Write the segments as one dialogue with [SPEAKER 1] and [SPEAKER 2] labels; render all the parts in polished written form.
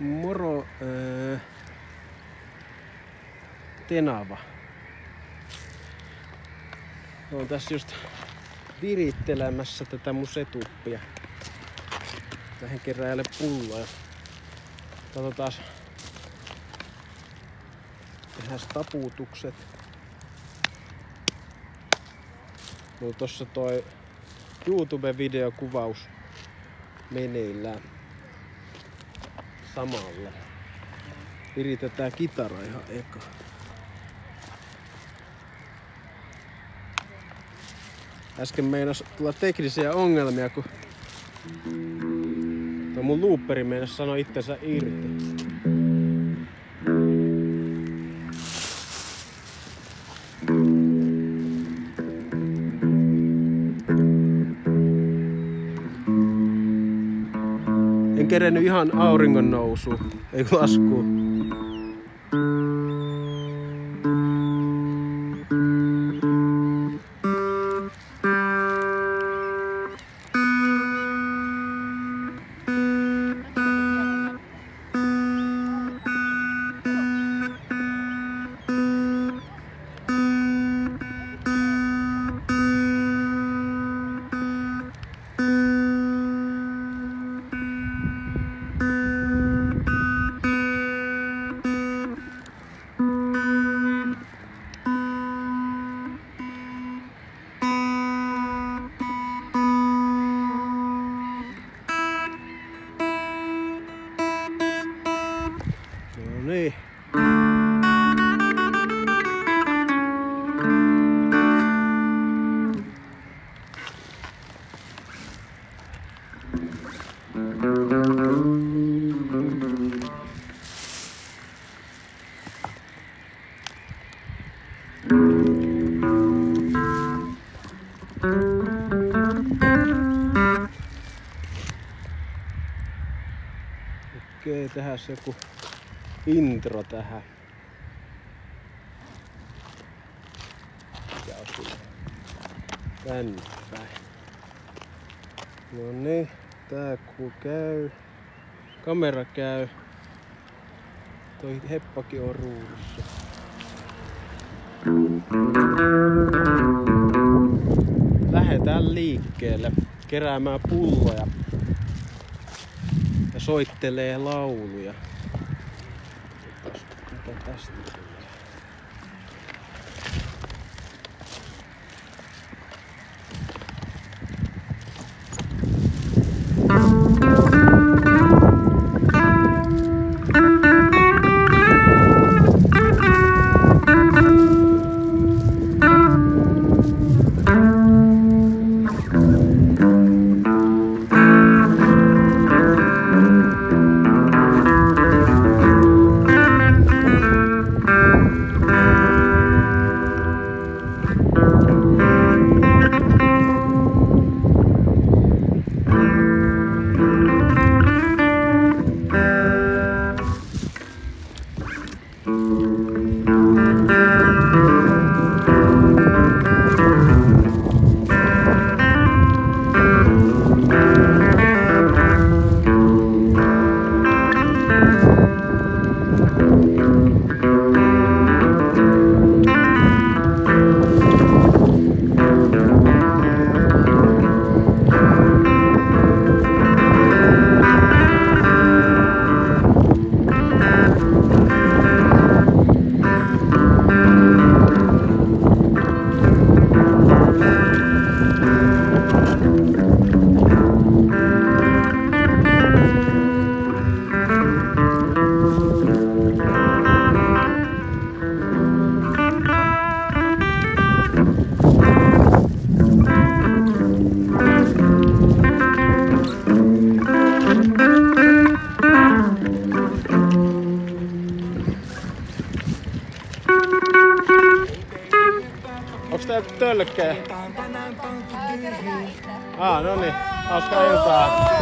[SPEAKER 1] Moro tenava. Olen tässä just virittelemässä tätä mun setuppia. Lähden keräilemään pulloja. Katsotaan. Tehdään taputukset. Mulla tossa toi YouTube-videokuvaus meneillään samalla. Viritetään kitara ihan eka. Äsken meinas tulla teknisiä ongelmia, kun tuo mun looperi meinas sanoi itsensä irti. En kerennyt ihan auringon nousuun, ei laskuun. Niin. Okei, tehdään joku intro tähän. Ja otin tänne päin. No niin, tää kun käy. Kamera käy. Toi heppakin on ruudussa. Lähdetään liikkeelle keräämään pulloja ja soittelee lauluja. Mitä tästä tulee? tölkkejä? No niin, hauskaa iltaa.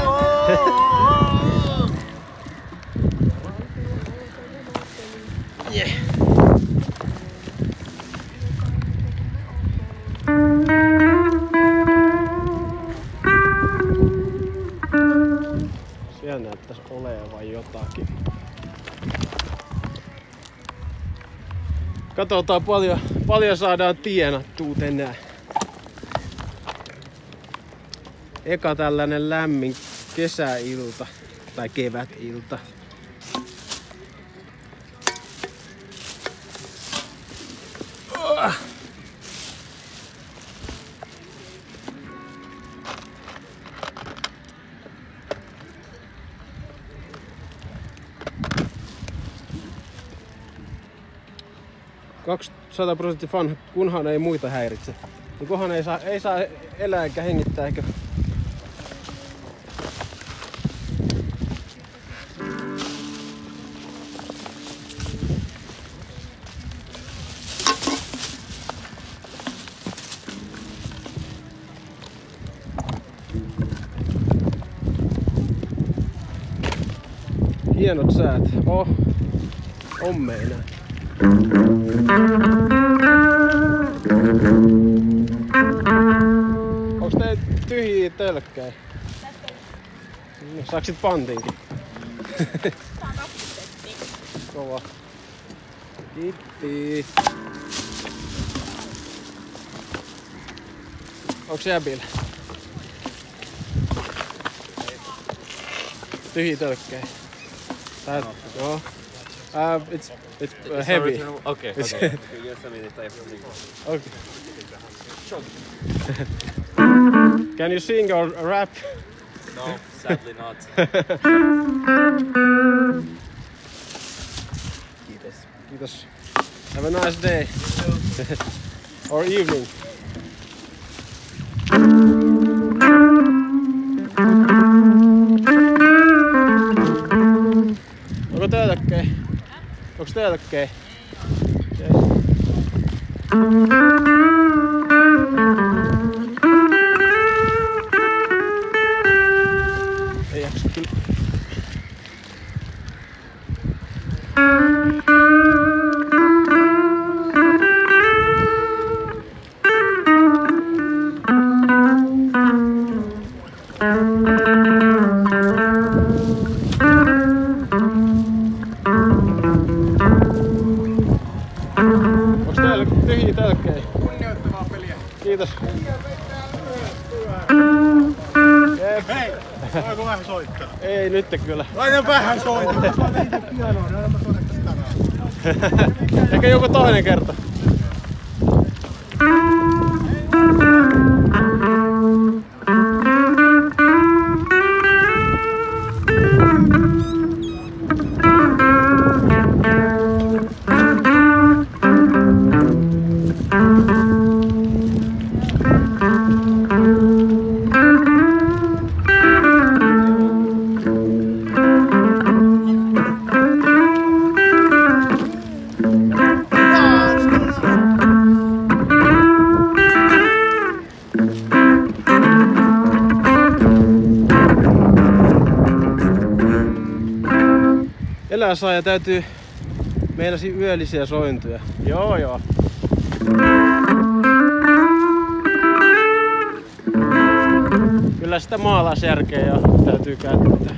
[SPEAKER 1] Yeah. Siellä näyttäisi olevan jotakin. Katsotaan paljon saadaan tienattua tänään. Eka tällainen lämmin kesäilta tai kevätilta. %100% fan, kunhan ei muita häiritse. Niin kunhan ei saa elää eikä hengittää eikä. Hienot säät. On meinaa. Onks teillä tyhjiä tölkkejä? Saaks sit pantinkin? Kova. Kiitti. Onks jäbillä? Tyhjiä tölkkejä. Joo. It's heavy.
[SPEAKER 2] Okay.
[SPEAKER 1] Okay. Can you sing or rap?
[SPEAKER 2] No, sadly not.
[SPEAKER 1] Kiitos. Have a nice day. Or evening. Onko tölkkejä? Onks tölkkejä? Ei jaksa kyllä. Onks täällä tyhjiä tölkkejä?
[SPEAKER 3] Kunnioittavaa peliä.
[SPEAKER 1] Kiitos.
[SPEAKER 3] Hei! Voiko vähän soittaa?
[SPEAKER 1] Ei nyt kyllä.
[SPEAKER 3] Aina vähän soittaa. Mä soitan itse pianoon, aina mä soitan sitä.
[SPEAKER 1] Ehkä joku toinen kerta. Eläsaaja täytyy meinasi yöllisiä sointuja. Joo. Kyllä sitä maalaisjärkeä jo täytyy käyttää.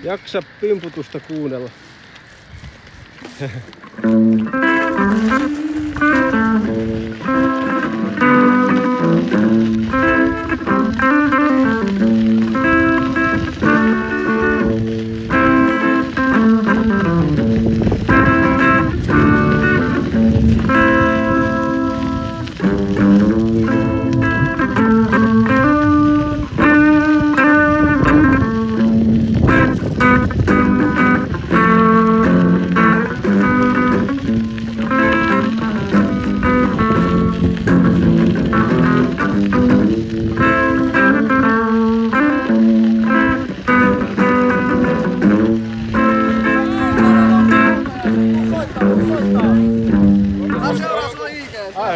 [SPEAKER 1] Jaksa pimputusta kuunnella.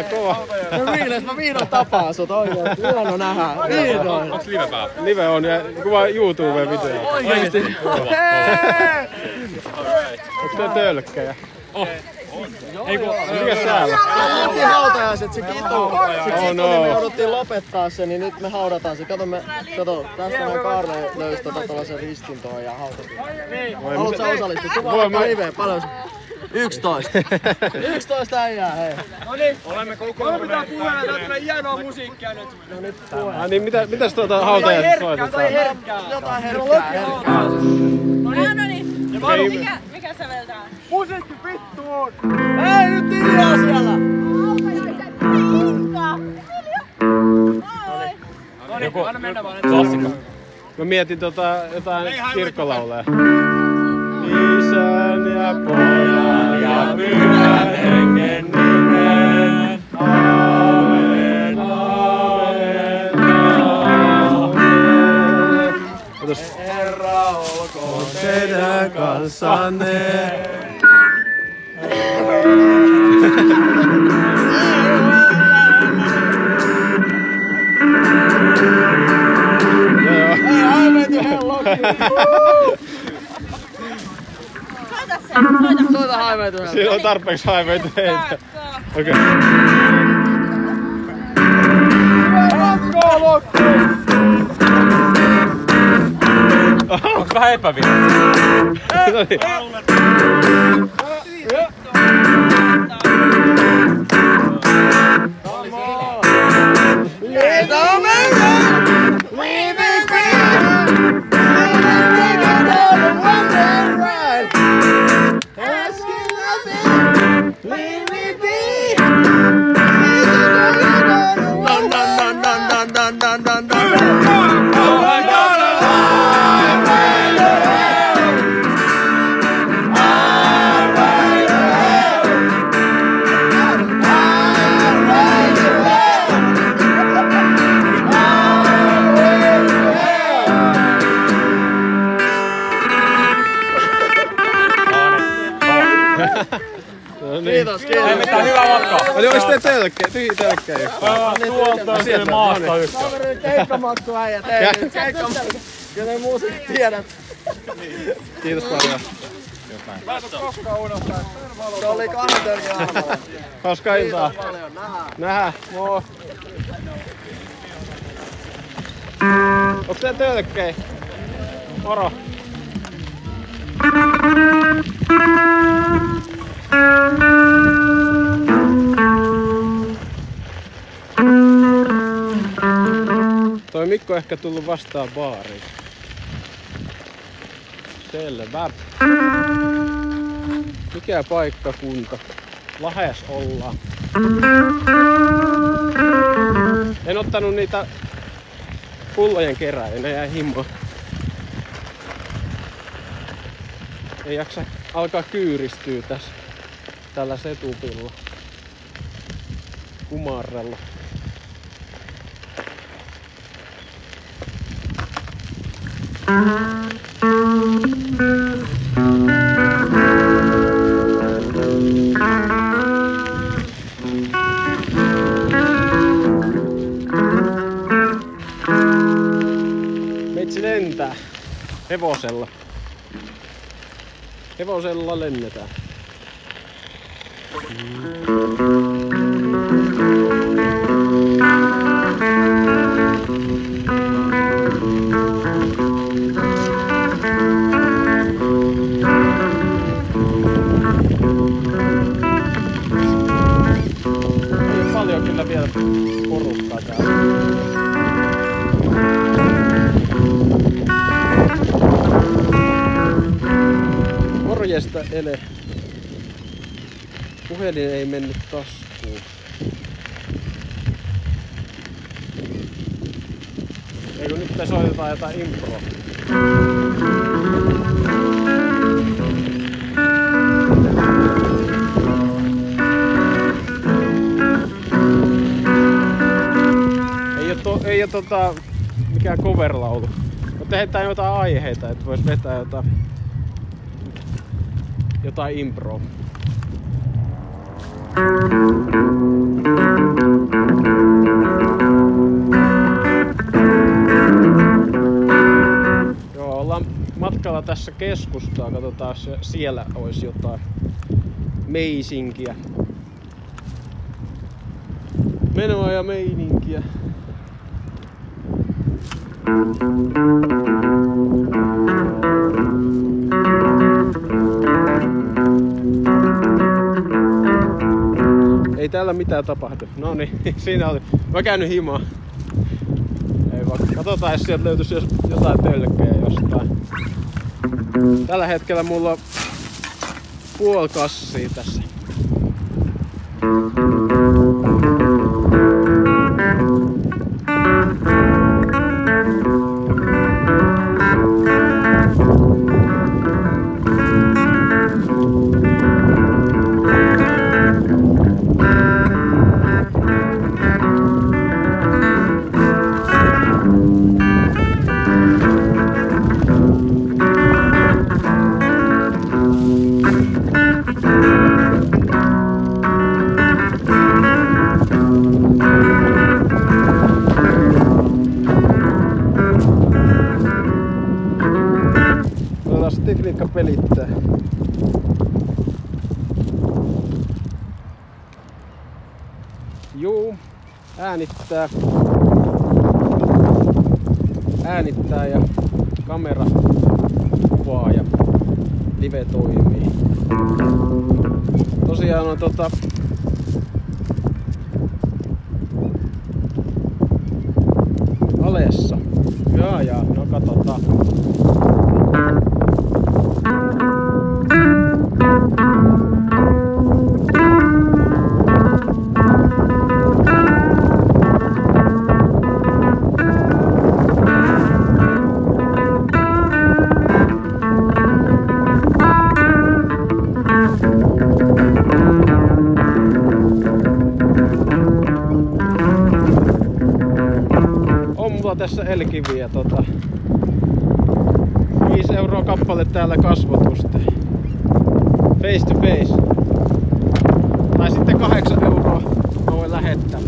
[SPEAKER 1] kova.
[SPEAKER 4] No Viiles, mä vihdoin tapaan sut oikeesti. Hieno nähdä. Vihdoin.
[SPEAKER 2] Onks live päällä?
[SPEAKER 1] Live on ja kuvaa YouTube-video.
[SPEAKER 4] Oikeesti.
[SPEAKER 1] Onks tää tölkkejä?
[SPEAKER 2] Ei kun...
[SPEAKER 1] Mikäs täällä?
[SPEAKER 4] Tehtiin hautajaiset, se kitu. Se kitu,
[SPEAKER 1] Oh no.
[SPEAKER 4] niin me jouduttiin lopettaa se, niin nyt me haudataan se. Kato, tästä näin Kaarle löysi tuollaisen ristin tuohon ja hautattiin. Haluatko sä osallistua? Kuvaa vaikka live, paljon se? 11. 11 äijää, hei.
[SPEAKER 3] Olemme kokoontuneet. Tulee hienoa musiikkia nyt.
[SPEAKER 4] No nyt puhe.
[SPEAKER 1] Ai niin, mitäs hautajaiset soitetaan?
[SPEAKER 4] Jotain herkkää.
[SPEAKER 5] No niin. Mikä säveltää?
[SPEAKER 3] Musiikki vittuun!
[SPEAKER 4] Hei nyt hiljaa siellä!
[SPEAKER 2] Joku klassikko.
[SPEAKER 1] Mä mietin jotain kirkkolauleja. Isän ja pojan ja pyhän hengen nimeen. Aamen, aamen, aamen. Herra olkoon teidän kanssanne.
[SPEAKER 4] Soita Highway to Hell.
[SPEAKER 1] Siinä on tarpeeksi Highway to Hell. Okei.
[SPEAKER 2] Onks vähän epävirä?
[SPEAKER 4] Kiitos, kiitos.
[SPEAKER 2] Hei, mitään hyvää matkaa.
[SPEAKER 1] Eli olis tää tölkkejä? Tyhjä tölkkejä.
[SPEAKER 2] Tuolta sieltä maasta yksi.
[SPEAKER 4] Kaverin keikkamaksu äijät. Hei, nyt keikkamaksu. Joten musiikki tiedät.
[SPEAKER 1] Kiitos paljon.
[SPEAKER 4] Se oli 2 tölkin arvoa.
[SPEAKER 1] Hauskaa iltaa.
[SPEAKER 4] Kiitos paljon, nähdään.
[SPEAKER 1] Nähdään. Moi. Onks tää tölkkejä? Moro. Toi Mikko on ehkä tullut vastaan baariin. Selvä. Mikä paikkakunta? Lahes ollaan. En ottanut niitä pullojen kerää, ne jäi himmoon. Ei jaksa alkaa kyyristyä tässä tällä setupilla. Kumarrella. Meitsi lentää hevosella. Hevosella lennetään. Ei ole paljon kyllä vielä porukkaa täällä. Morjesta ele. Puhelin ei mennyt taskuun. Eikö nyt me soitetaan jotain improa? Ei oo mikään coverlaulu. Mutta tehdään jotain aiheita, että vois vetää jotain improa. Joo, ollaan matkalla tässä keskustaa. Katsotaan, jos siellä olisi jotain meisinkiä. Menoa ja meininkiä. Ei täällä mitään tapahdu. No niin, siinä oli. Mä käynyt himaan. Ei vaan. Katsotaan, jos sieltä löytyisi jotain tölkkejä jostain. Tällä hetkellä mulla on puoli kassia tässä. Tekniikka pelittää. Juu, äänittää ja kamera kuvaa ja live toimii. Tosiaan on Alessa. Jaa, no katsotaan. Tässä elkiviä 5 € kappale täällä kasvotusta. Face to face. Tai sitten 8 € mä voin lähettää.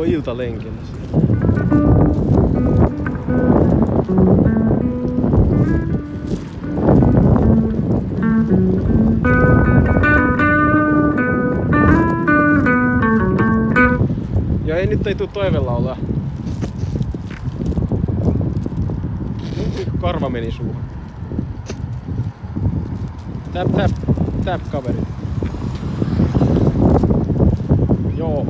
[SPEAKER 1] Iltalenkillä. Ja nyt ei tuu toivelaulaa. Karva meni suuhun. Tap kaveri. Joo.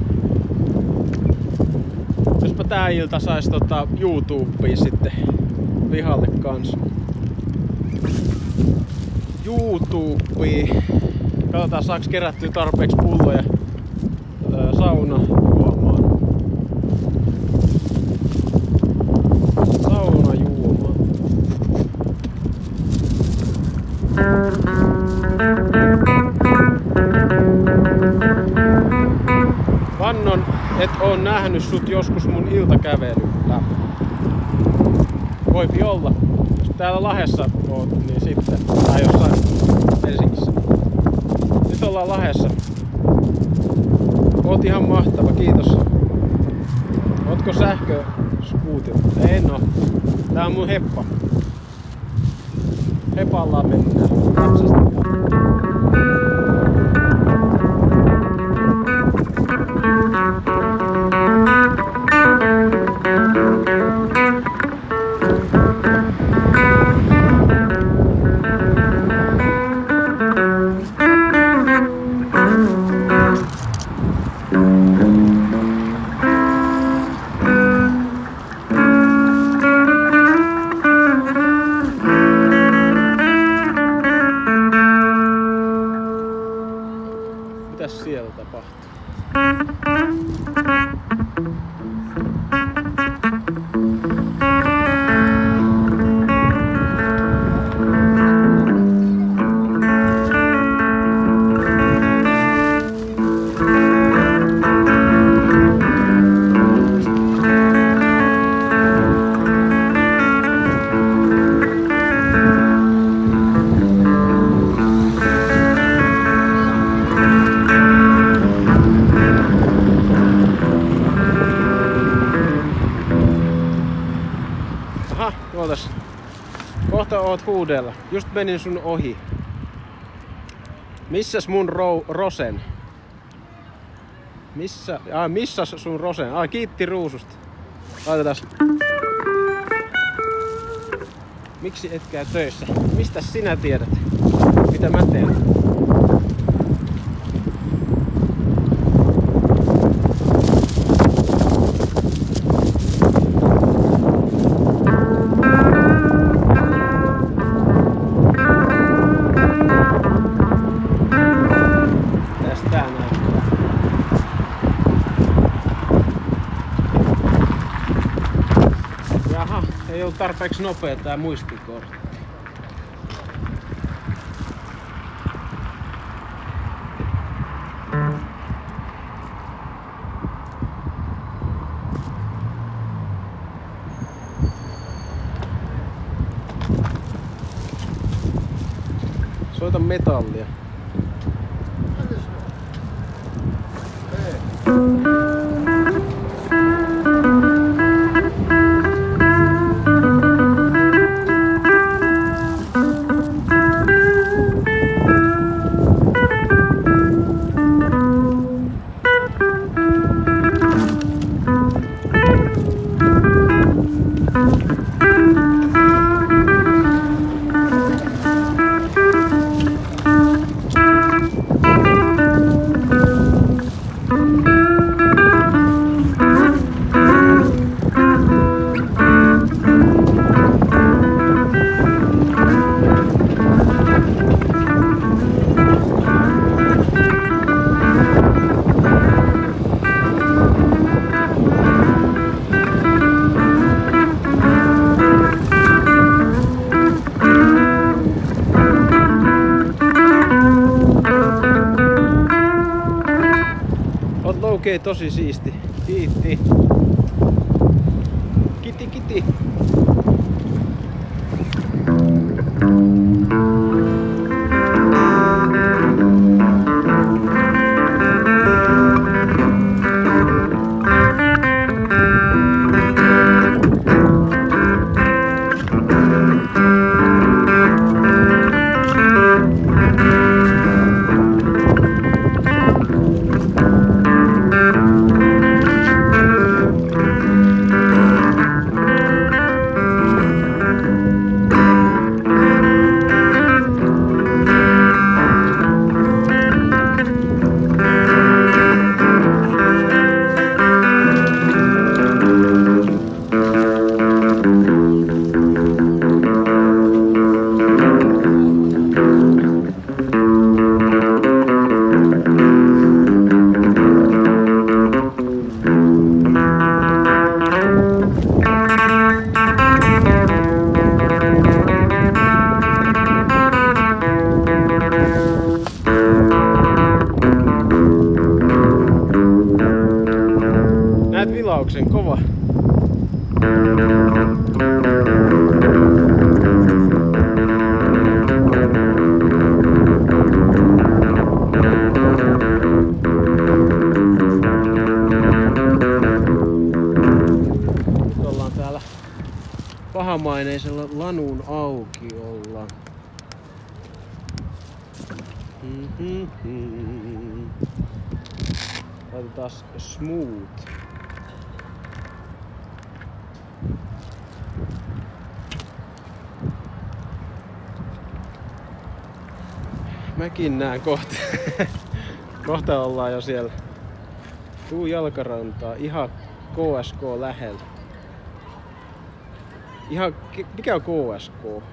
[SPEAKER 1] Jospa tää ilta sais YouTubeen sitten pihalle kans. YouTubeen. Katsotaan saaks kerättyä tarpeeksi pulloja sauna juomaan. Sauna juomaan. Vannon, et oon nähnyt sut joskus mun iltakävelyllä. Voipi olla, jos täällä Lahdessa oot, niin sitten, tai jossain Helsingissä. Nyt ollaan Lahdessa. Oot ihan mahtava, kiitos. Ootko sähköskuutilla? En oo. Tää on mun heppa. Hepallaan mennään. Mitäs siellä tapahtuu? Aha, ootas. Kohta oot huudella. Just menin sun ohi. Missäs mun Rosen? Missas sun Rosen? Kiitti ruususta. Laitetaan. Miksi et käy töissä? Mistä sinä tiedät? Mitä mä teen? Jaha, ei ollut tarpeeksi nopea tää muistikortti. Soita metallia. Okei, tosi siisti. Kiitti. Kitti. Näet vilauksen, kova. pahamaineisella lanun aukiolla. Laitetaan smooth. Mäkin näen kohta. Kohta ollaan jo siellä. Tuu Jalkarantaa, ihan KSK lähellä. Ihan, mikä on KSK?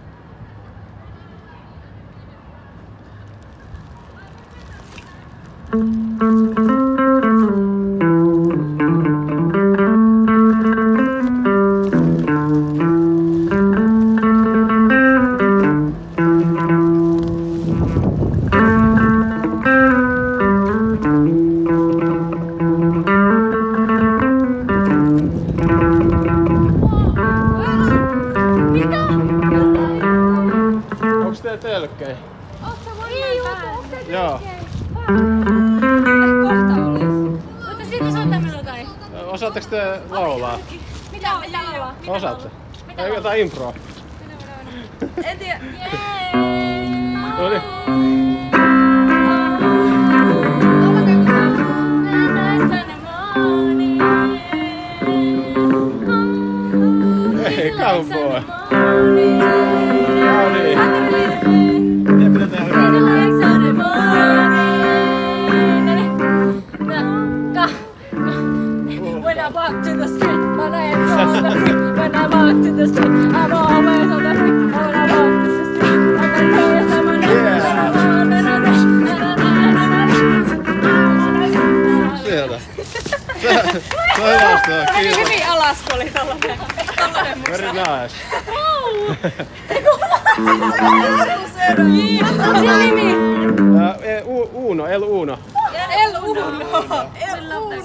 [SPEAKER 1] Onks tää tölkkejä? Joo.
[SPEAKER 5] Kohta olis. Mutta siitä soittaa minulle jotain.
[SPEAKER 1] Osaatteko te laulaa?
[SPEAKER 5] Mitä laulaa?
[SPEAKER 1] Osaatte? Ei jotain improa.
[SPEAKER 5] En tiedä.
[SPEAKER 1] Noniin. Hei, cowboy.
[SPEAKER 5] When I walk to the street, my name's on the street. When I walk to the street, I'm always on the street. When I walk to the street, I'm gonna tell you someone
[SPEAKER 1] Sieltä. Se on hyvä.
[SPEAKER 5] Meni hyvin alas, kun oli tollanen musa.
[SPEAKER 1] Very nice.
[SPEAKER 5] Onko se nimi?
[SPEAKER 1] Uno, El Uno.
[SPEAKER 5] El Uno. El Uno.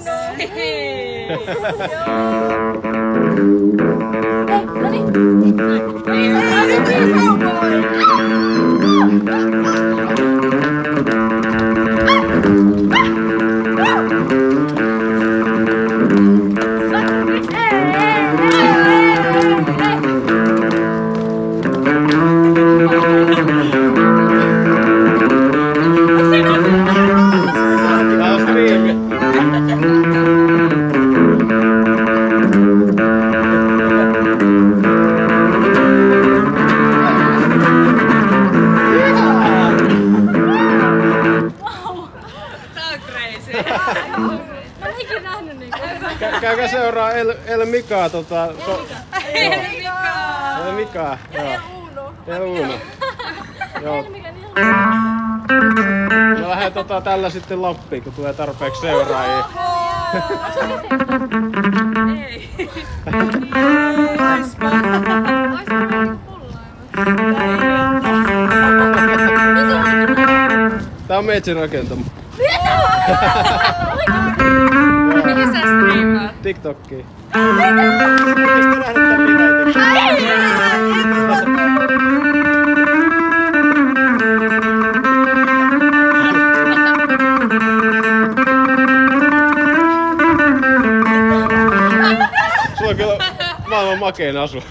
[SPEAKER 1] Käykää seuraa El Mikaa El Mikaa, joo. El Uno. Joo. Mä lähden tällä sitten Lappiin, kun tulee tarpeeksi seuraajia.
[SPEAKER 5] Ei.
[SPEAKER 1] Tää on meitsin rakentama.
[SPEAKER 5] Mihin sä striimaat?
[SPEAKER 1] TikTokkiin. Sulla on kyllä maailman makein asu.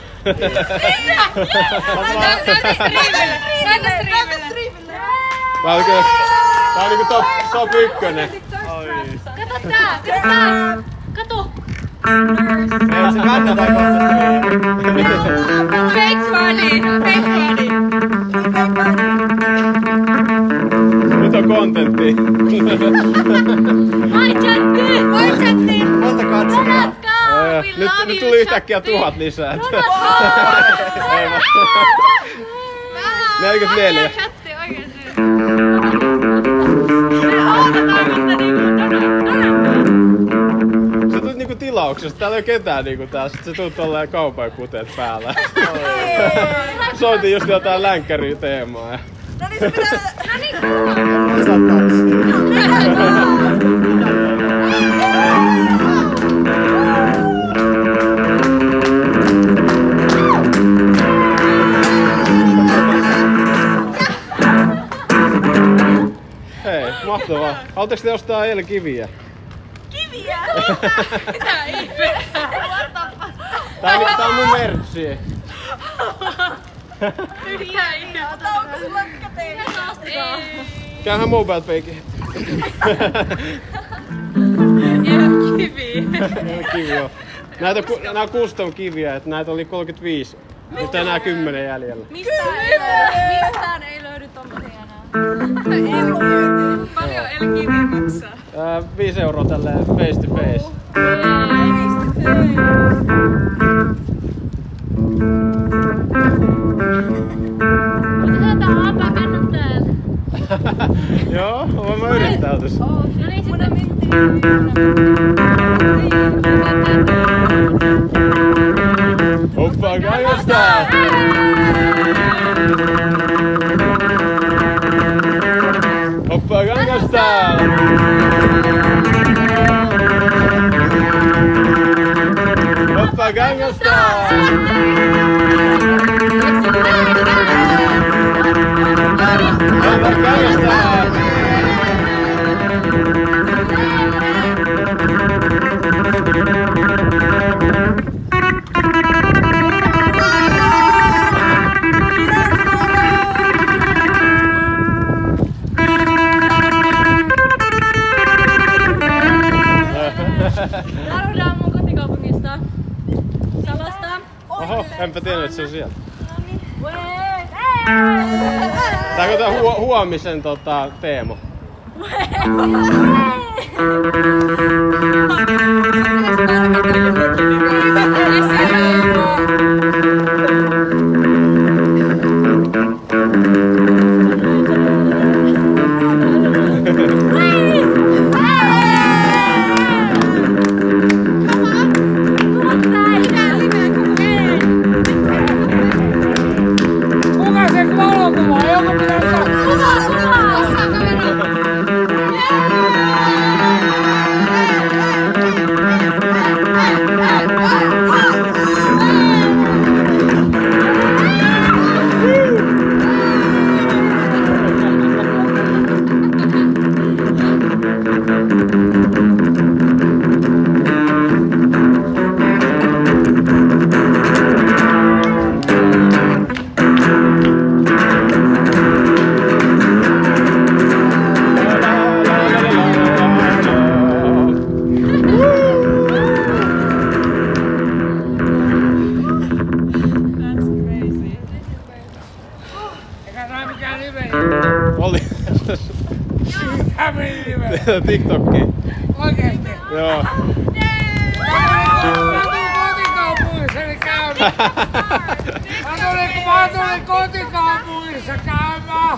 [SPEAKER 1] Tää on niinku top 1.
[SPEAKER 5] Kato tää! Kato!
[SPEAKER 1] Se kannata kohta.
[SPEAKER 5] Fake funny!
[SPEAKER 1] Nyt on kontenttia.
[SPEAKER 5] Moi chatti!
[SPEAKER 1] Monta katsojaa.
[SPEAKER 5] Sanatkaa! We love
[SPEAKER 1] Nyt
[SPEAKER 5] you,
[SPEAKER 1] tuli yhtäkkiä 1000 lisää. 44.
[SPEAKER 5] Chatti oikeesti.
[SPEAKER 1] Sä tulet niinku tilauksesta, täällä ei oo ketään niinku tää, sit sä tulet tolleen kaupan kuteet päällä. Soitin just jotain länkkäriä teemaa ja...
[SPEAKER 5] Noniin se pitää...
[SPEAKER 1] Hei, mahtavaa. Haluatteko te ostaa eilen kiviä?
[SPEAKER 5] Kiviä? Mitä ihmettä? What the fuck?
[SPEAKER 1] Tää on mun mertsi.
[SPEAKER 5] Onko sulla käteen?
[SPEAKER 1] Käyhän mobile paykin.
[SPEAKER 5] Ei oo kiviä.
[SPEAKER 1] Ei ole kivi joo. Nää on custom kiviä, että näitä oli 35. Nyt enää 10 jäljellä.
[SPEAKER 5] Mistään ei löydy tommosia enää. Paljon kivi maksaa?
[SPEAKER 1] 5 € tälleen face to face. Joo, voin mä yrittää tässä.
[SPEAKER 5] No niin, sitten mentiin.
[SPEAKER 1] Hoppa Gangnam Style! Hoppa Gangnam Style! Hoppa Gangnam Style! Hoppa Gangnam Style!
[SPEAKER 5] Lauletaan mun kotikaupungista. Salosta.
[SPEAKER 1] Oho, enpä tiennyt, että se on sieltä.
[SPEAKER 5] Noniin.
[SPEAKER 1] Tää on tää huomisen teema.
[SPEAKER 3] Kuka se valokuva? Joku pitää
[SPEAKER 1] Oli.
[SPEAKER 3] Hämeen nimen.
[SPEAKER 1] TikTokki.
[SPEAKER 3] Oikeesti.
[SPEAKER 1] Joo.
[SPEAKER 3] Kotikaupungissani käymään. Mä tulin kotikaupungissa käymään.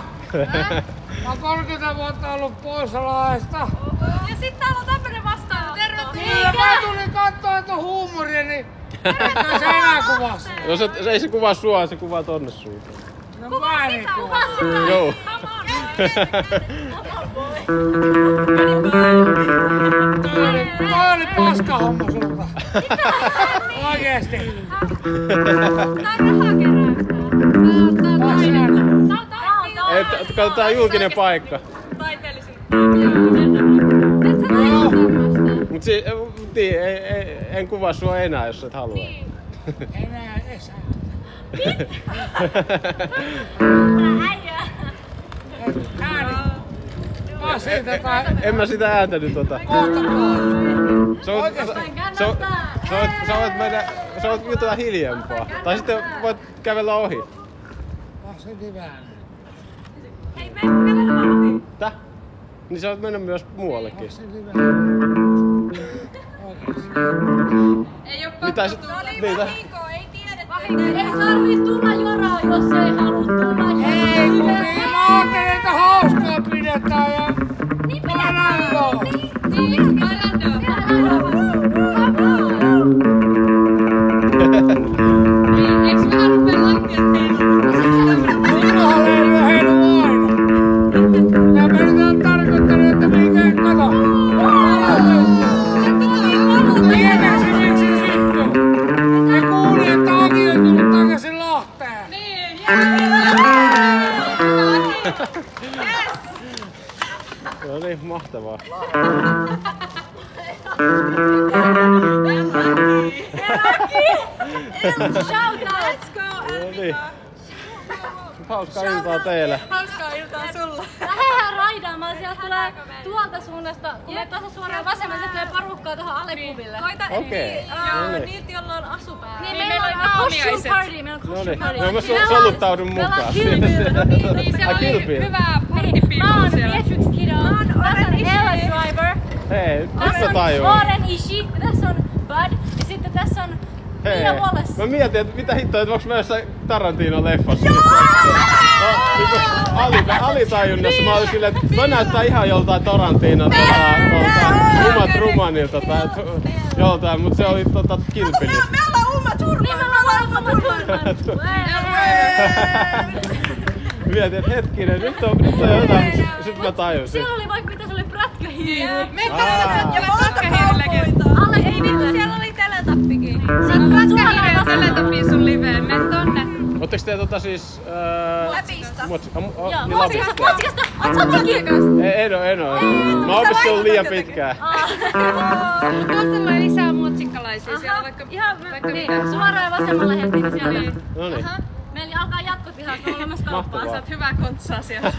[SPEAKER 3] Mä oon 30 vuotta ollut Poisalaista.
[SPEAKER 5] Ja sit täällä on tämmönen vastaava. Tervetuloa.
[SPEAKER 3] Ja mä tulin kattoo tuon huumoria, niin se enää kuvassa.
[SPEAKER 1] No se ei se kuvaa sua, se kuvaa tonne suuntaan.
[SPEAKER 3] No mä en kuvaa.
[SPEAKER 1] Joo.
[SPEAKER 3] Toi oli paska homma sulta. Oikeesti.
[SPEAKER 1] Ei, kato, tää on julkinen paikka. Mut en kuvaa sua enää, jos et halua.
[SPEAKER 3] Enää esää. Mä siitä tai...
[SPEAKER 1] En mä sitä ääntänyt tota. Sä voit jutella hiljempaa. Tai sitten voit kävellä ohi.
[SPEAKER 3] Mä sen hyvää.
[SPEAKER 5] Hei, me kävelemään ohi.
[SPEAKER 1] Täh? Niin sä voit mennä myös muuallekin.
[SPEAKER 3] Mä sen hyvää.
[SPEAKER 5] Ei oo
[SPEAKER 1] Mitä
[SPEAKER 5] pakko
[SPEAKER 1] sit-
[SPEAKER 5] tulla. Oli
[SPEAKER 1] niitä-
[SPEAKER 5] vahinko, ei tiedetty. Ei tarvii tulla joraa, jos ei halua tulla
[SPEAKER 3] Ei, kun
[SPEAKER 5] joraa.
[SPEAKER 3] mä ajattelin, että hauskaa pidetään ja...
[SPEAKER 5] Niin
[SPEAKER 3] Orlando!
[SPEAKER 5] Niin, Orlando. Niin, eiks mä rupea lattiat heilumaan?
[SPEAKER 3] Sinähän ei heilu aina. Ja meidän on tarkoittanut, että mikä kato. Tiedätkö miksi se syttyy? Ne kuuli, että Aki on tullut takaisin Lahteen.
[SPEAKER 5] Niin,
[SPEAKER 1] No niin, mahtavaa.
[SPEAKER 5] Shout out!
[SPEAKER 6] Let's go,
[SPEAKER 1] No niin. Hauskaa iltaa teille.
[SPEAKER 6] Hauskaa iltaa sulle.
[SPEAKER 5] Lähdetään raidaamaan, sieltä tulee tuolta suunnasta, kun me tuossa suoraan vasemmalle, se tulee porukkaa tuohon alekuville.
[SPEAKER 1] Okei. No niin.
[SPEAKER 6] Niiltä, joilla on asu päällä.
[SPEAKER 5] Niin, meillä on costume party, meillä on
[SPEAKER 1] No
[SPEAKER 5] costume
[SPEAKER 1] niin.
[SPEAKER 5] party.
[SPEAKER 1] No mä soluttaudun
[SPEAKER 5] Me ollaan
[SPEAKER 1] mukaan.
[SPEAKER 5] kilpillä.
[SPEAKER 6] Niin, siellä oli
[SPEAKER 1] kilpillä.
[SPEAKER 6] hyvää party
[SPEAKER 5] Mä
[SPEAKER 6] people
[SPEAKER 5] oon
[SPEAKER 6] siellä.
[SPEAKER 5] Beatrix Kiddo, tässä on Ella Driver,
[SPEAKER 1] Hei, nyt
[SPEAKER 5] tässä
[SPEAKER 1] mä
[SPEAKER 5] on
[SPEAKER 1] tajuan.
[SPEAKER 5] Oren Ishi, tässä on Bud ja sitten tässä on
[SPEAKER 1] Hei.
[SPEAKER 5] Mia Wallace.
[SPEAKER 1] Mä mietin, että mitä hittoa, että voinko mä jossain Tarantino-leffassa. Alitajunnassa mä olin silleen, että toi näyttää ihan joltain Tarantino Uma Thurmanilta tai joltain, mut se oli Kilpilissä.
[SPEAKER 6] Me ollaan Uma Thurman!
[SPEAKER 5] Niin me ollaan Uma Thurman.
[SPEAKER 1] Mietin, että hetkinen, nyt on jotain, mut sit mä tajusin.
[SPEAKER 5] Siellä oli vaikka mitä, se oli prätkähiiri.
[SPEAKER 6] Me prätkähiiriläkin.
[SPEAKER 5] Alekuville.
[SPEAKER 6] Siellä oli teletappikin.
[SPEAKER 5] Sitten
[SPEAKER 6] Prätkähiiri ja teletappi sun liveen. Mene tonne.
[SPEAKER 1] Ootteko te siis...
[SPEAKER 6] Lapista.
[SPEAKER 5] Joo,
[SPEAKER 1] niin Lapista.
[SPEAKER 5] Motsikasta! Oot sekin?
[SPEAKER 1] En oo. Mä oon opiskellut liian pitkään.
[SPEAKER 6] Tuolta tulee lisää muotsikkalaisia. Siellä vaikka
[SPEAKER 5] Niin, suoraan vasemmalle heti, niin siellä.
[SPEAKER 1] No niin.
[SPEAKER 5] Meillä alkaa jatkotihat, me ollaan myös kauppaa.
[SPEAKER 1] Mahtavaa.
[SPEAKER 6] saat hyvää kontsaa sieltä.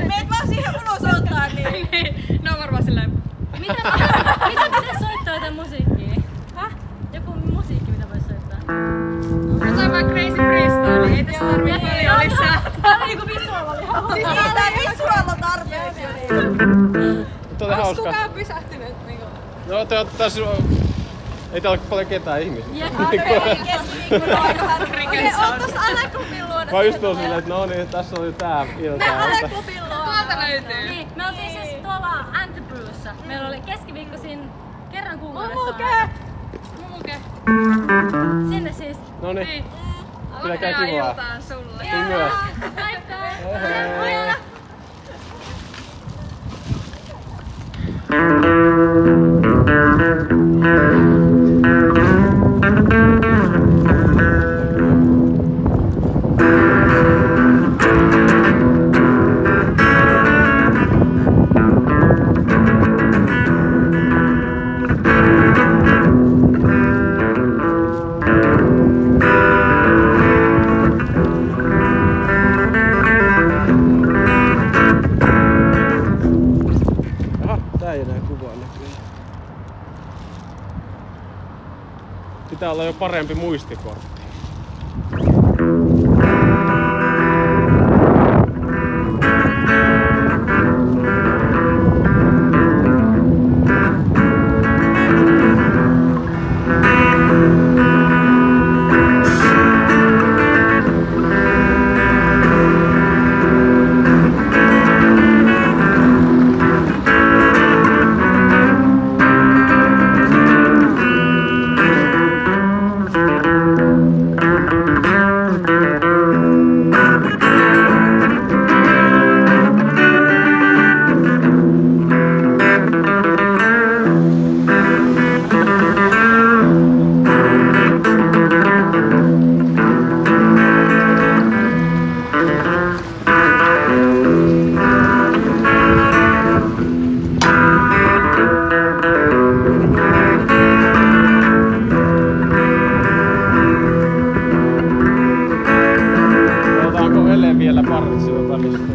[SPEAKER 5] Meet
[SPEAKER 6] vaan siihen ulos ottaa niin. Ne on varmaan silleen.
[SPEAKER 5] Mitä pitäis soittaa jotain musiikkia? Häh? Joku musiikki, mitä vois soittaa?
[SPEAKER 6] Jotain vaan crazy freestyle, ei tässä tarvii paljon lisää.
[SPEAKER 5] Tää on niinku visuaali.
[SPEAKER 6] Siis tää visuaalla tarpeeksi.
[SPEAKER 1] Mutta oli hauskaa.
[SPEAKER 6] Kuka on pysähtynyt? Niinku?
[SPEAKER 1] No tässä ei täällä ole paljon ketään ihmisiä.
[SPEAKER 6] Keskiviikkona aikahan rikessä on.
[SPEAKER 5] Tuossa Aleklubin luona.
[SPEAKER 1] Mä just tulin silleen, että no niin, tässä oli tää ilta.
[SPEAKER 6] Aleklubin luona. Tuolta löytyy.
[SPEAKER 5] Niin, me oltiin siis tuolla Antibrewssa. Meillä oli keskiviikkoisin kerran kuukaudessa.
[SPEAKER 6] Mumuke.
[SPEAKER 5] Sinne siis.
[SPEAKER 1] No niin, kyllä käy
[SPEAKER 6] Onnea
[SPEAKER 1] kivaa.
[SPEAKER 6] iltaan sulle.
[SPEAKER 1] Sinun myös.
[SPEAKER 5] Moikka!
[SPEAKER 1] Aha, tää ei enää kuvaa näkyy. Pitää olla jo parempi muistikortti. Otetaanko Ele vielä pariksi välistä?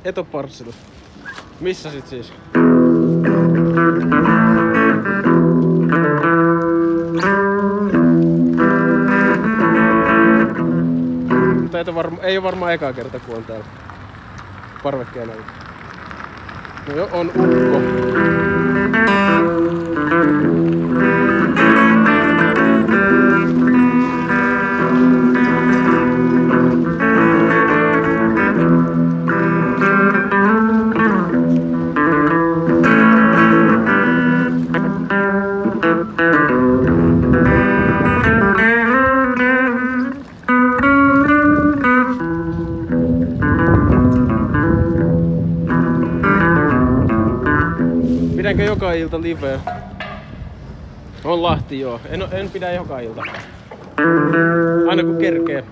[SPEAKER 1] Et oo parssilla. Missä sit siis? Mutta ei oo varmaan ekaa kerta kun on täällä parvekkeen alla. No jo on ukko. Pidääkö joka ilta liveä? On Lahti joo. En pidä joka ilta. Aina kun kerkee.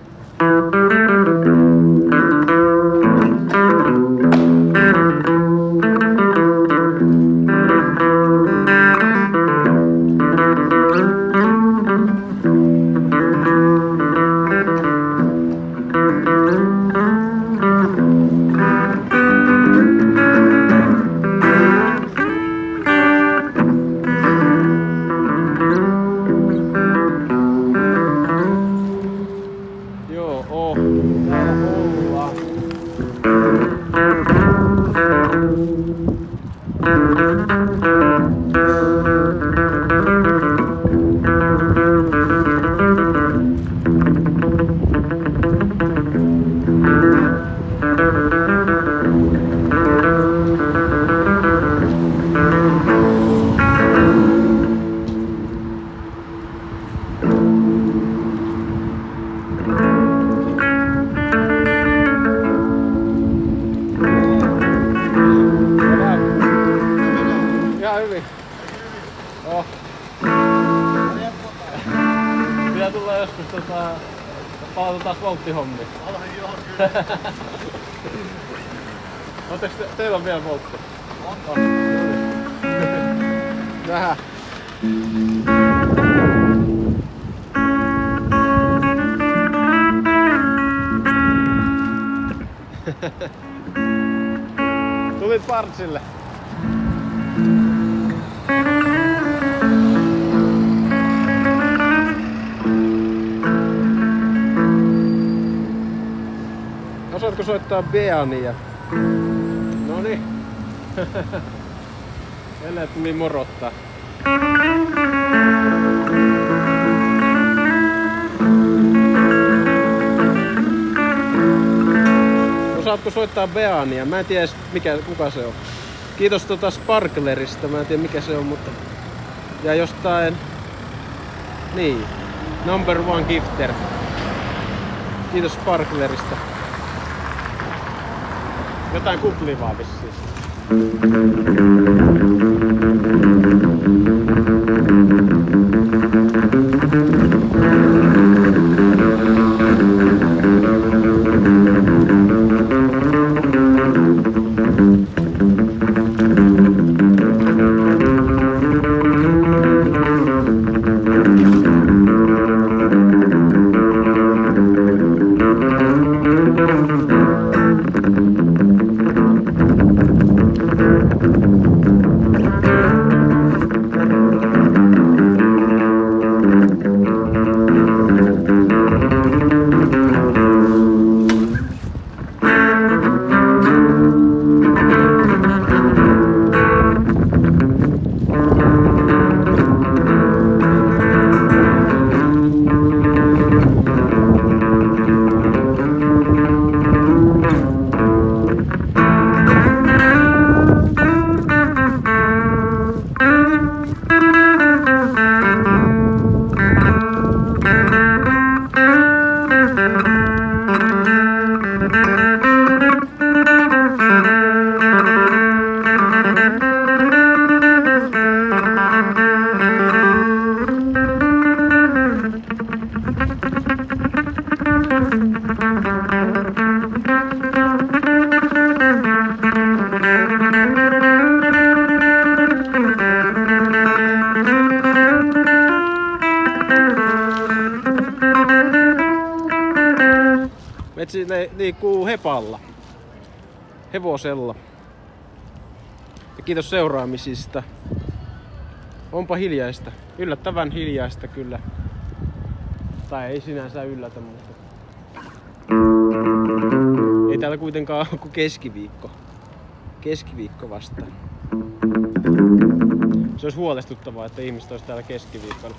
[SPEAKER 1] Ihan hyvin. Oh. Pitää tulla joskus palata taas volttihommiin. Ootteko teillä on vielä voltti? On. Vähän. Tulit partsille. Osaatko soittaa Beania? Noniin. Ellet niin morottaa. Osaatko soittaa Beania? Mä en tiedä kuka se on. Kiitos Sparklerista, mä en tiedä mikä se on, mutta... Ja jostain... Niin. Number One Gifter. Kiitos Sparklerista. Jotain kuplivaa vissiin. Metsi liikkuu hepalla. Hevosella. Ja kiitos seuraamisista. Onpa hiljaista. Yllättävän hiljaista kyllä. Tai ei sinänsä yllätä, mutta... Ei täällä kuitenkaan ole kuin keskiviikko. Keskiviikko vastaan. Se olisi huolestuttavaa, että ihmiset olisi täällä keskiviikkona.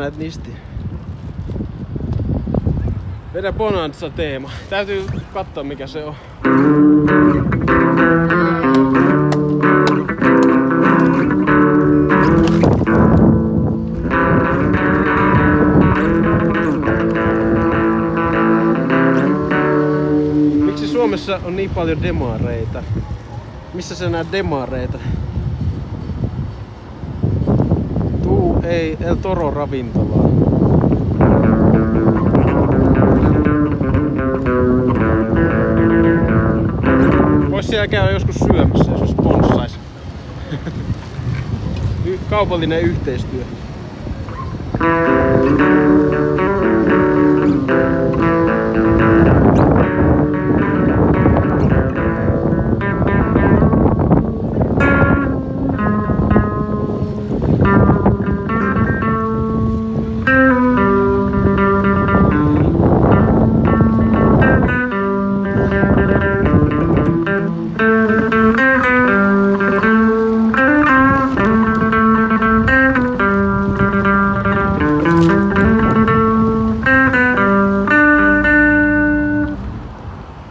[SPEAKER 1] näitä nisti. Vedä Bonanza teema. Täytyy katsoa mikä se on. Miksi Suomessa on niin paljon demareita? Missä sä näet demareita? Tuu ei El Toro ravintolaa. Vois siellä käydä joskus syömässä, jos sponssais. Kaupallinen yhteistyö.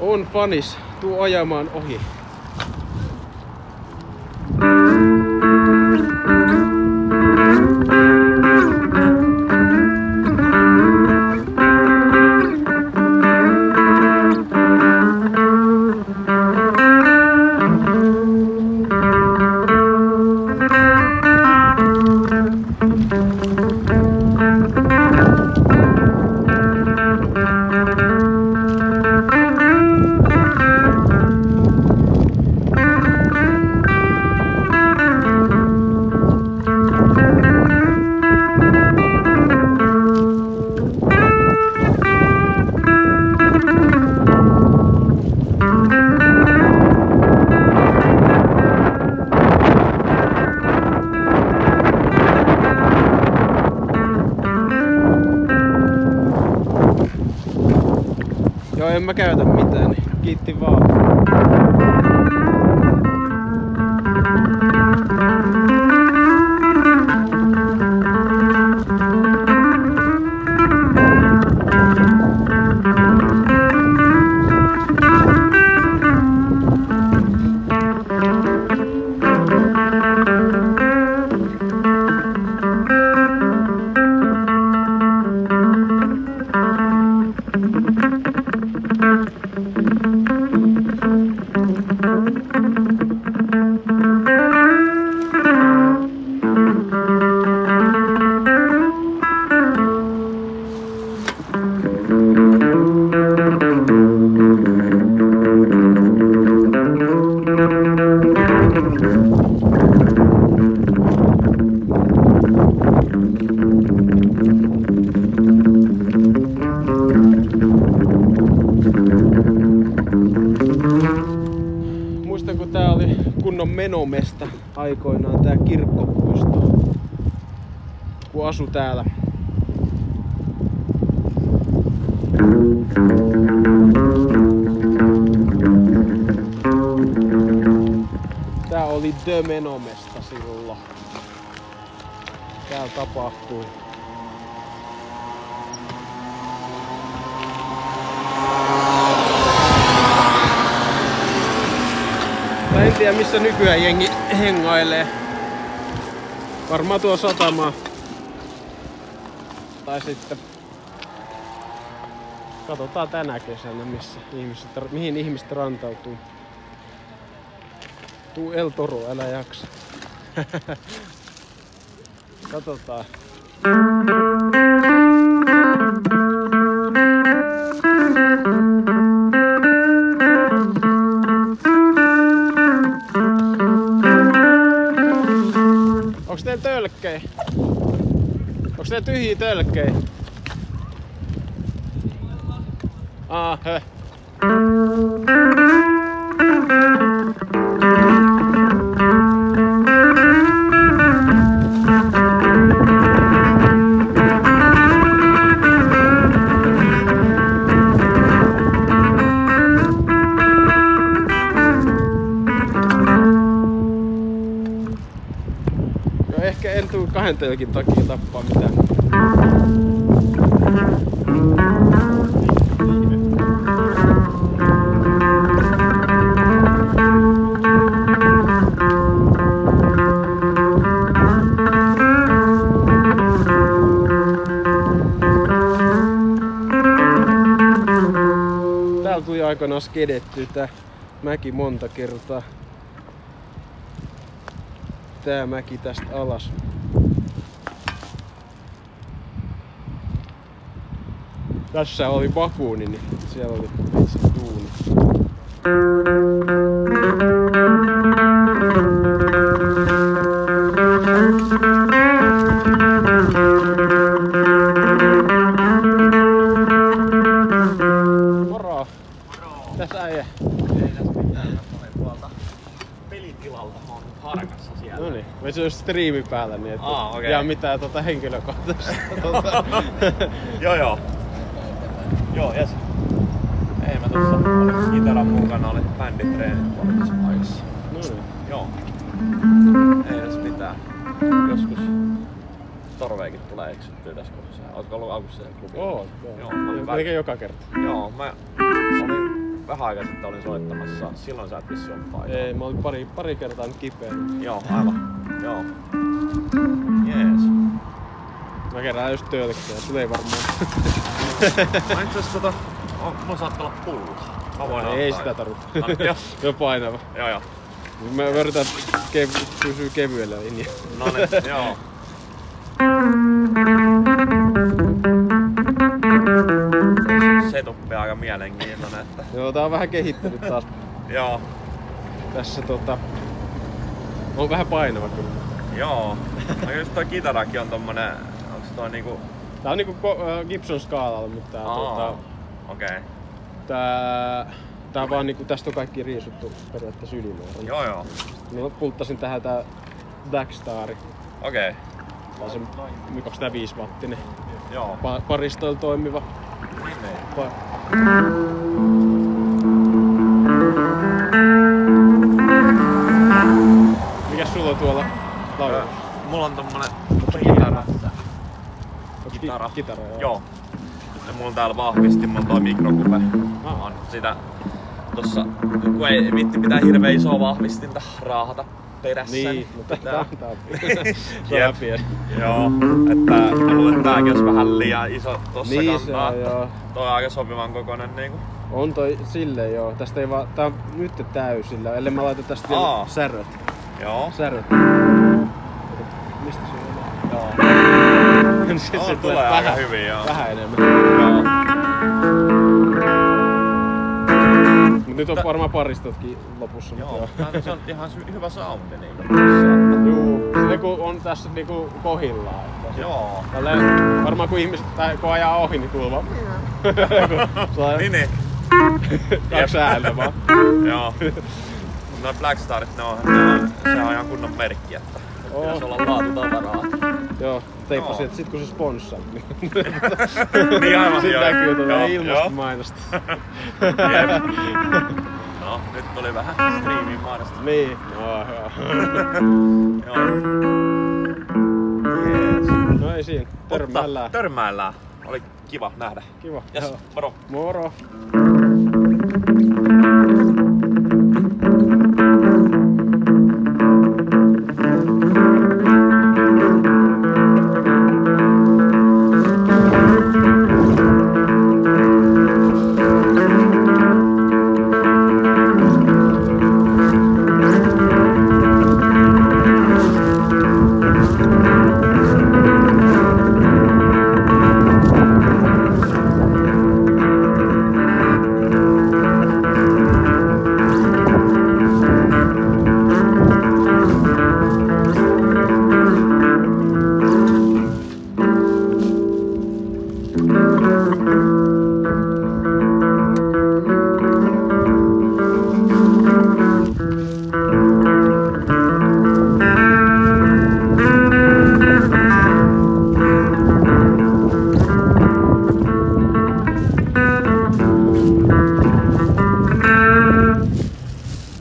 [SPEAKER 1] On fanis, tuu ajamaan ohi. Joo, en mä käytä mitään, niin kiitti vaan. Muistan kun tää oli kunnon menomesta aikoinaan tää kirkkopuisto, kun asu täällä. Tää oli The Menomesta silloin. Täällä tapahtui. En tiedä missä nykyään jengi hengailee. Varmaan tuo satama. Tai sitten katsotaan tänä kesänä mihin ihmiset rantautuu. Tuu El Toro, älä jaksa. Katsotaan. Onks teillä tölkkejä? Onks teillä tyhjiä tölkkejä? Hö. Ehkä en tuu 2 tölkin takia tappaa mitään. Täällä tuli aikanaan skedettyä tää mäki monta kertaa. Tää mäki tästä alas. Tässä oli bakuuni, niin siellä oli itse duuni. Moro! Tässä äijä.
[SPEAKER 7] Ei tässä mitään, mä olen tuolta pelitilalta, mä oon nyt Harkassa siellä.
[SPEAKER 1] Noniin, me se on striimi päällä niin, että
[SPEAKER 7] okei.
[SPEAKER 1] jää mitään henkilökohtaista.
[SPEAKER 7] Joo. Joo, jes. Ei mä tossa olin kitaran mukana, oli bänditreenit tuolla tässä paikassa.
[SPEAKER 1] Noniin.
[SPEAKER 7] Joo. Ei tässä mitään. Joskus torveikin tulee eksyttyä tässä kohdassa. Ootko ollut Aukussa siellä klubilla?
[SPEAKER 1] Oo,
[SPEAKER 7] Joo,
[SPEAKER 1] melkein joka kerta.
[SPEAKER 7] Joo, mä olin vähän aikaa sitten olin soittamassa. Silloin sä et vissi ollut paikalla.
[SPEAKER 1] Ei, mä olin pari kertaa nyt kipeä.
[SPEAKER 7] Joo, aivan. Joo. Jees.
[SPEAKER 1] Mä kerään just tölkkejä, sulle ei varmaan.
[SPEAKER 7] Mä itse asiassa mulla saattaa olla pulla. Mä voin
[SPEAKER 1] Ei
[SPEAKER 7] ottaa.
[SPEAKER 1] sitä tarvitse.
[SPEAKER 7] No niin, joo.
[SPEAKER 1] Jo painava.
[SPEAKER 7] Joo.
[SPEAKER 1] Mä yritän pysyä kevyellä linjalla.
[SPEAKER 7] No niin, joo. Setuppi aika mielenkiintoinen, että...
[SPEAKER 1] Joo, tää on vähän kehittynyt taas.
[SPEAKER 7] Joo.
[SPEAKER 1] Tässä on vähän painava kyllä.
[SPEAKER 7] Joo. No just toi kitarakin on tommonen... Onks toi niinku...
[SPEAKER 1] Tää on niinku Gibson skaalalla, mutta
[SPEAKER 7] Okei.
[SPEAKER 1] tää vaan niinku, tästä on kaikki riisuttu periaatteessa ylimäärä.
[SPEAKER 7] Joo.
[SPEAKER 1] Mä pulttasin tähän tää Blackstari.
[SPEAKER 7] Okei.
[SPEAKER 1] Tää on se, onks tää 5 wattinen?
[SPEAKER 7] Joo.
[SPEAKER 1] Paristoilla toimiva.
[SPEAKER 7] Niin.
[SPEAKER 1] Mikäs sulla on tuolla laulussa?
[SPEAKER 7] Mulla on tommonen
[SPEAKER 1] kitara?
[SPEAKER 7] Kitara.
[SPEAKER 1] Kitara,
[SPEAKER 7] Joo. Ja mulla on täällä vahvistin, mulla on toi mikrokupe. Mä oon sitä tossa, kun ei vitti pitää hirveän isoa vahvistinta raahata perässä.
[SPEAKER 1] Niin, mutta tää on
[SPEAKER 7] Jep.
[SPEAKER 1] pieni.
[SPEAKER 7] Joo, että mä luulen, että tääkin olisi vähän liian iso tossa
[SPEAKER 1] Niin
[SPEAKER 7] kantaa.
[SPEAKER 1] se on, joo.
[SPEAKER 7] Toi on aika sopivan kokoinen niinku.
[SPEAKER 1] On toi silleen joo. Tästä ei vaan, tää on nyt täysillä, ellei mä laita tästä vielä säröt.
[SPEAKER 7] Joo.
[SPEAKER 1] Säröt. Mistä se on?
[SPEAKER 7] Joo.
[SPEAKER 1] Se
[SPEAKER 7] tulee aika hyvin, joo.
[SPEAKER 1] Vähän enemmän.
[SPEAKER 7] Joo.
[SPEAKER 1] Mut nyt on varmaan paristotkin lopussa.
[SPEAKER 7] Joo, se on ihan hyvä soundi niinku.
[SPEAKER 1] Juu, se kun on tässä niinku kohillaan. Että
[SPEAKER 7] Joo.
[SPEAKER 1] Tälleen, varmaan kun ihmiset kun ajaa ohi, niin kuuluu vaan.
[SPEAKER 7] Niin.
[SPEAKER 1] Kaksi ääntä vaan.
[SPEAKER 7] Joo. Noi Blackstarit, se on ihan kunnon merkki, että pitäis olla laatutavaraa.
[SPEAKER 1] Joo, teippasin, että sit kun se sponssaa.
[SPEAKER 7] Niin aivan,
[SPEAKER 1] sit
[SPEAKER 7] joo.
[SPEAKER 1] näkyy tuota
[SPEAKER 7] Joo,
[SPEAKER 1] ilmastomainosta.
[SPEAKER 7] Jep. No, nyt tuli vähän striimin mainosta.
[SPEAKER 1] Niin, joo.
[SPEAKER 7] Joo. Jees.
[SPEAKER 1] No ei siinä, törmäillään.
[SPEAKER 7] Törmäillään. Oli kiva nähdä.
[SPEAKER 1] Kiva.
[SPEAKER 7] Jes,
[SPEAKER 1] Joo.
[SPEAKER 7] moro.
[SPEAKER 1] Moro.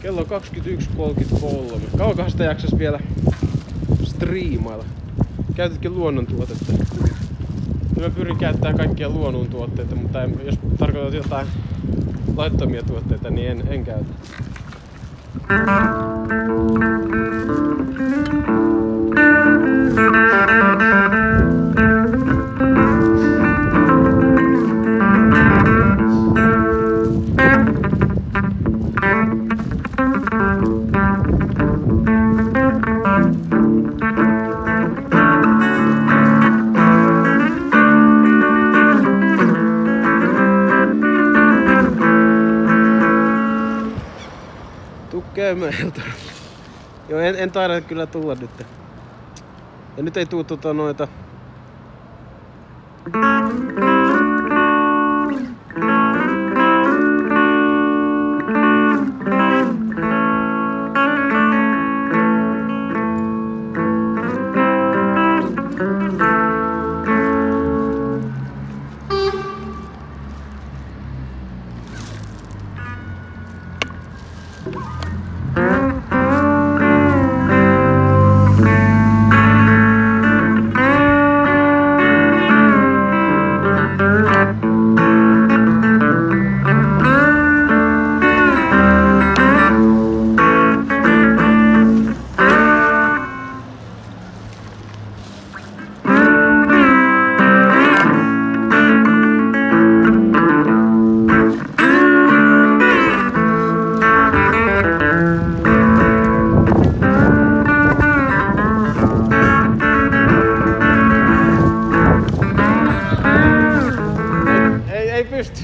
[SPEAKER 1] Kello on 21.33. Kauankohan sitä jaksas vielä striimailla? Käytätkö luonnontuotetta? Mä pyrin käyttämään kaikkia luonnontuotteita, mutta jos tarkoitat jotain laittomia tuotteita, niin en käytä. Käymään Eltorilla. Joo, en taida kyllä tulla nyt. Ja nyt ei tuu noita... Ei pysty.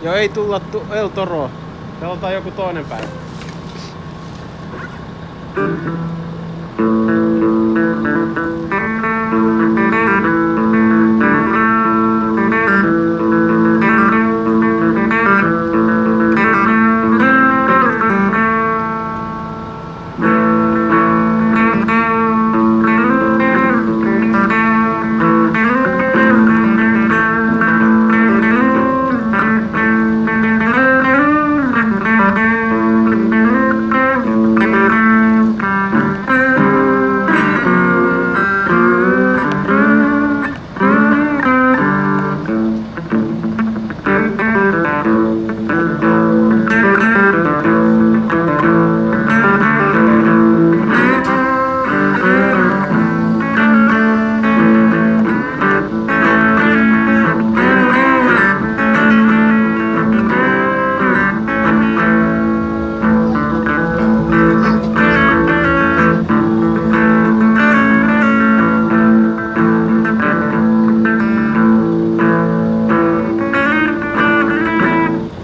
[SPEAKER 1] Joo, ei tulla El Toroa. Katsotaan joku toinen päivä.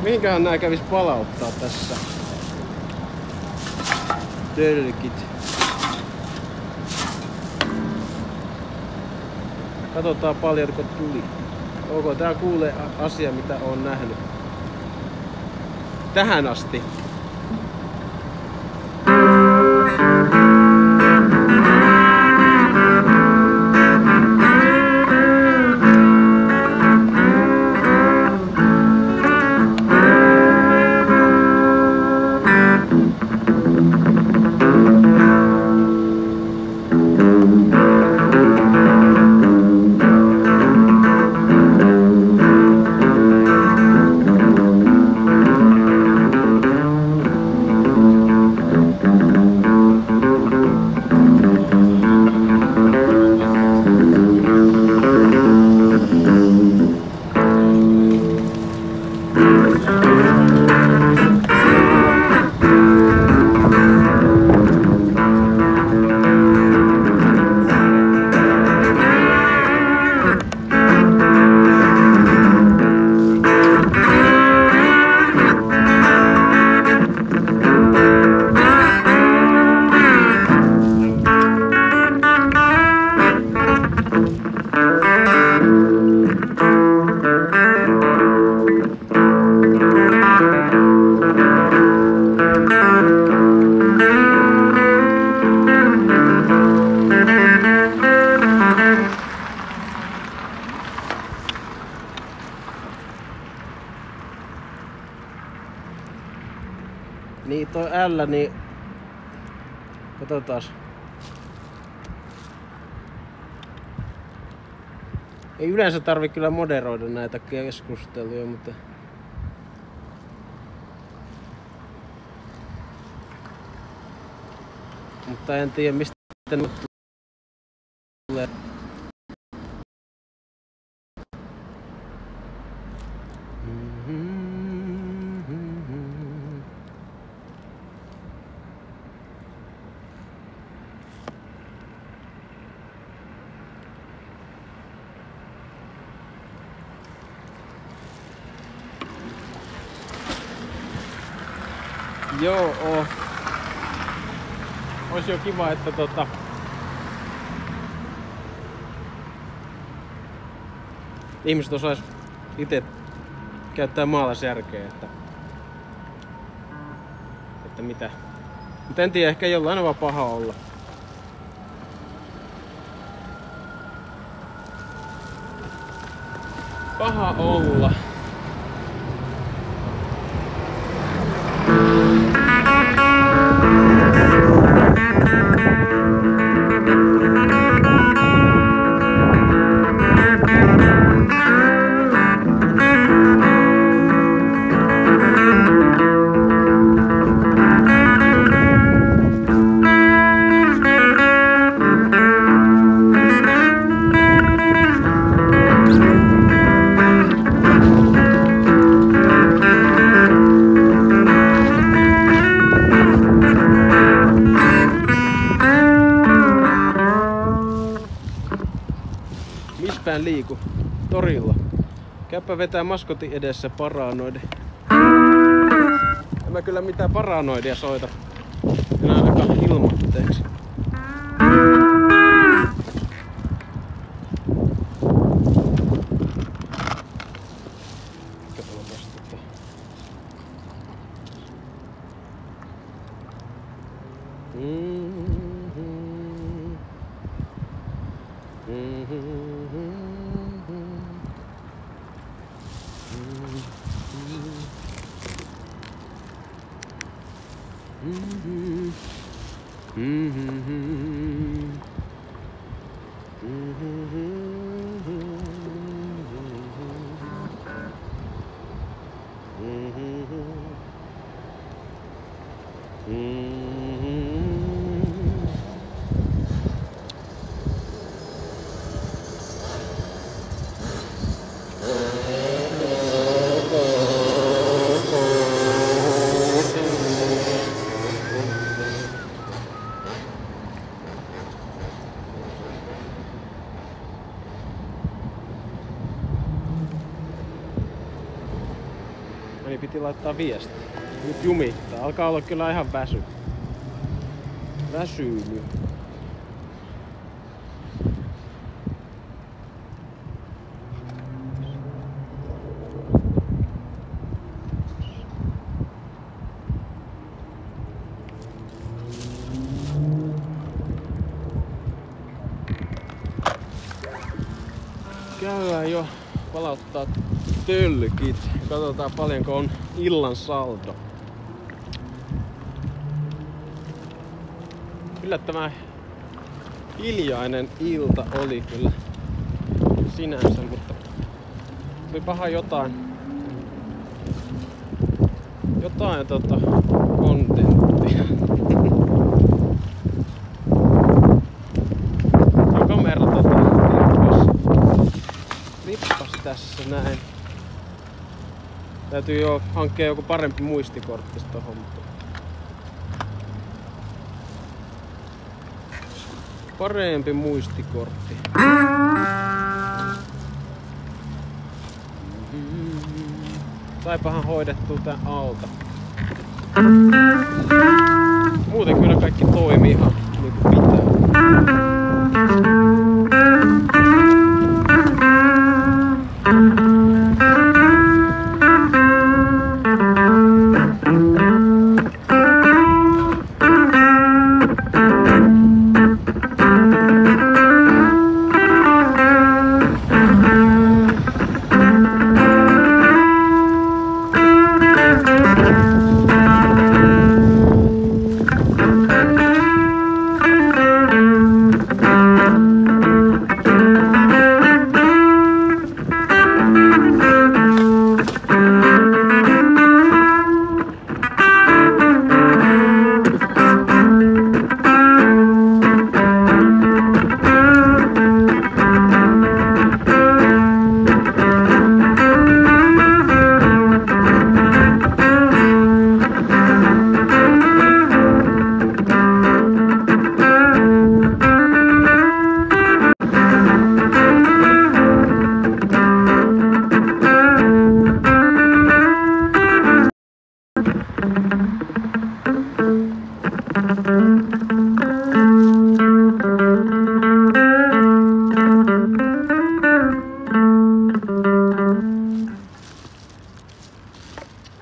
[SPEAKER 1] Mihinköhän nää kävis palauttaa tässä? Tölkit. Katsotaan paljonko tuli. Onko tää kuulee asia mitä on nähnyt tähän asti. Niin toi L, niin... Katsotaas. Ei yleensä tarvi kyllä moderoida näitä keskusteluja, mutta en tiedä mistä nyt tulee. Joo. Olisi jo kiva, että ihmiset osais itse käyttää maalaisjärkeä, että mitä. Mutta en tiedä, ehkä jollain on vaan paha olla. Paha olla. Mispään liiku? Torilla. Käypä vetää maskotin edessä paranoide. En mä kyllä mitään paranoidia soita. En ainakaan ilmoitteeksi. Niin piti laittaa viesti. Nyt jumittaa. Alkaa olla kyllä ihan väsynyt. Käydään jo palauttaa tölkit. Katsotaan paljonko on illan saldo. Yllättävän hiljainen ilta oli kyllä sinänsä, mutta tulipahan jotain kontenttia. Tuo kamera rippas tässä näin. Täytyy jo hankkia joku parempi muistikortti tohon. Parempi muistikortti. Saipahan hoidettua tän alta. Muuten kyllä kaikki toimii ihan niin kuin pitää.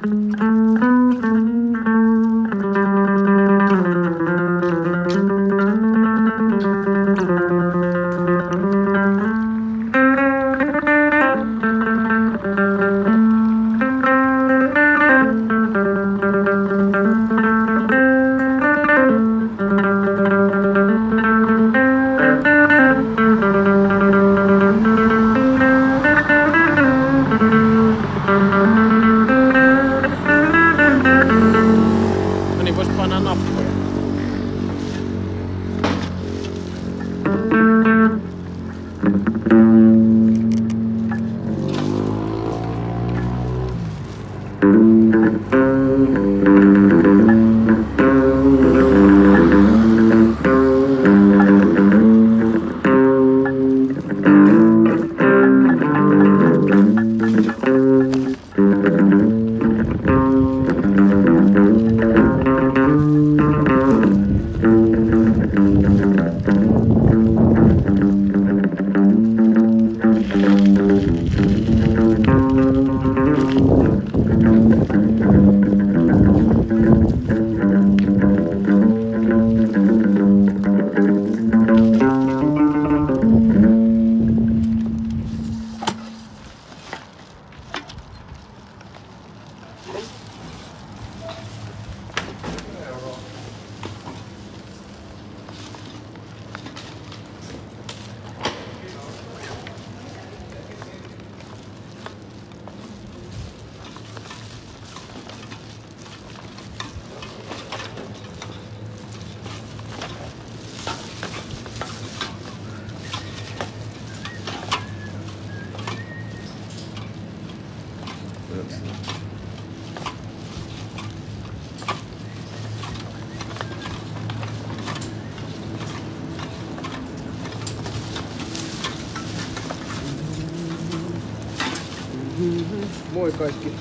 [SPEAKER 1] No niin, vois painaa nappuja. Moi kaikki.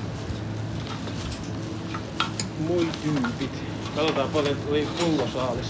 [SPEAKER 1] Moi tyypit. Katsotaan paljon tuli pullosaalis.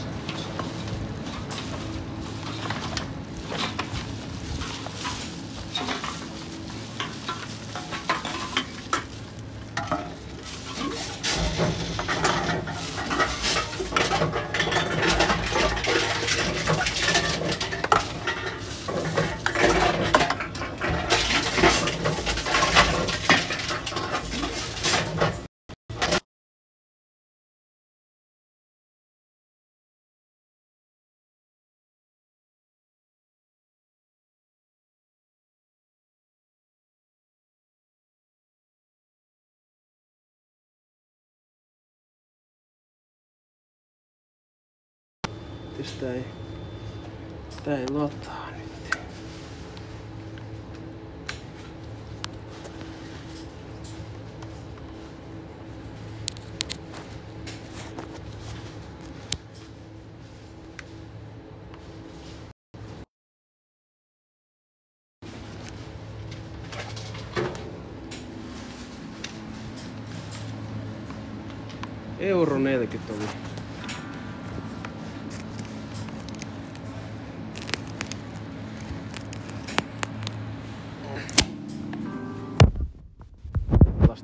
[SPEAKER 1] Tää ei lataa nyt. Euro 40 oli.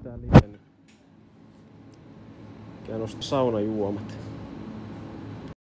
[SPEAKER 1] Tää livennyt. Käyn ostaa saunajuomat.